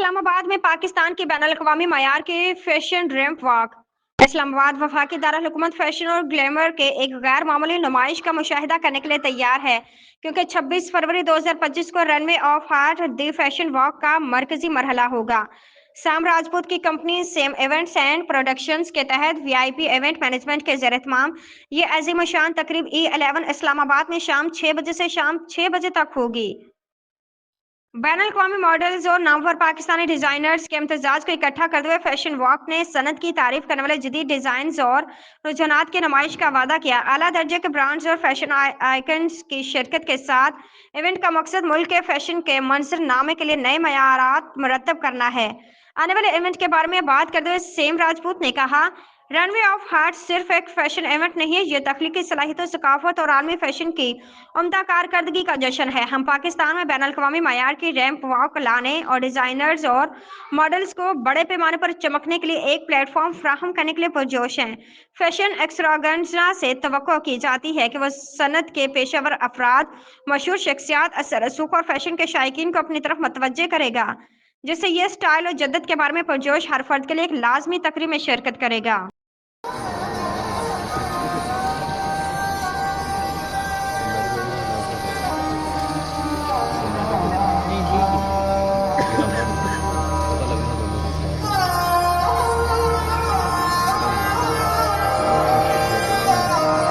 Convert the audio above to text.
इस्लामाबाद में पाकिस्तान की बैनुल-अक़वामी मयार के फैशन रैंप वॉक। इस्लामाबाद वफाकी दारुल-हुकूमत फैशन और ग्लैमर के एक गैर मामूली नुमाइश का मुशाहिदा करने के लिए तैयार है, क्योंकि 26 फरवरी 2025 को runway of heart the fashion walk का मरकजी मरहला होगा। सैम राजपूत की company same events and productions के तहत वीआईपी इवेंट मैनेजमेंट के ज़ेर-ए-एहतमाम ये अज़ीम-ओ-शान तकरीब E11 इस्लामाबाद में शाम 6 बजे से शाम 6 बजे तक होगी। बैनुल-अक़वामी मॉडल्स और नामवर पाकिस्तानी डिजाइनर्स के इम्तिजाज को इकट्ठा करते हुए फैशन वॉक ने सनत की तारीफ करने वाले जदीद डिजाइन और रुझानात की नुमाइश का वादा किया। आला दर्जे के ब्रांड्स और फैशन आइकन्स की शिरकत के साथ इवेंट का मकसद मुल्क के फैशन के मंजरनामे के लिए नए मयारात मुरतब करना है। आने वाले इवेंट के बारे में बात करते हुए सेम राजपूत ने कहा, रनवे ऑफ हार्ट सिर्फ एक फैशन इवेंट नहीं है, ये तख्लीकी सलाहियत, सकाफत और आलमी फैशन की उम्दा कारकर्दगी का जश्न है। हम पाकिस्तान में बैनुल-अक़वामी मयार की रैंप वॉक लाने और डिजाइनर्स और मॉडल्स को बड़े पैमाने पर चमकने के लिए एक प्लेटफॉर्म फराहम करने के लिए पुरजोश हैं। फैशन एक्सट्रावेगेंजा से तवक्को की जाती है कि वह सनत के पेशेवर अफराद, मशहूर शख्सियात, असर रसूख और फैशन के शायकीन को अपनी तरफ मतवज्जे करेगा, जिससे ये स्टाइल और जद्दत के बारे में पुरजोश हर फर्द के लिए एक लाजमी तकरीब में शिरकत करेगा।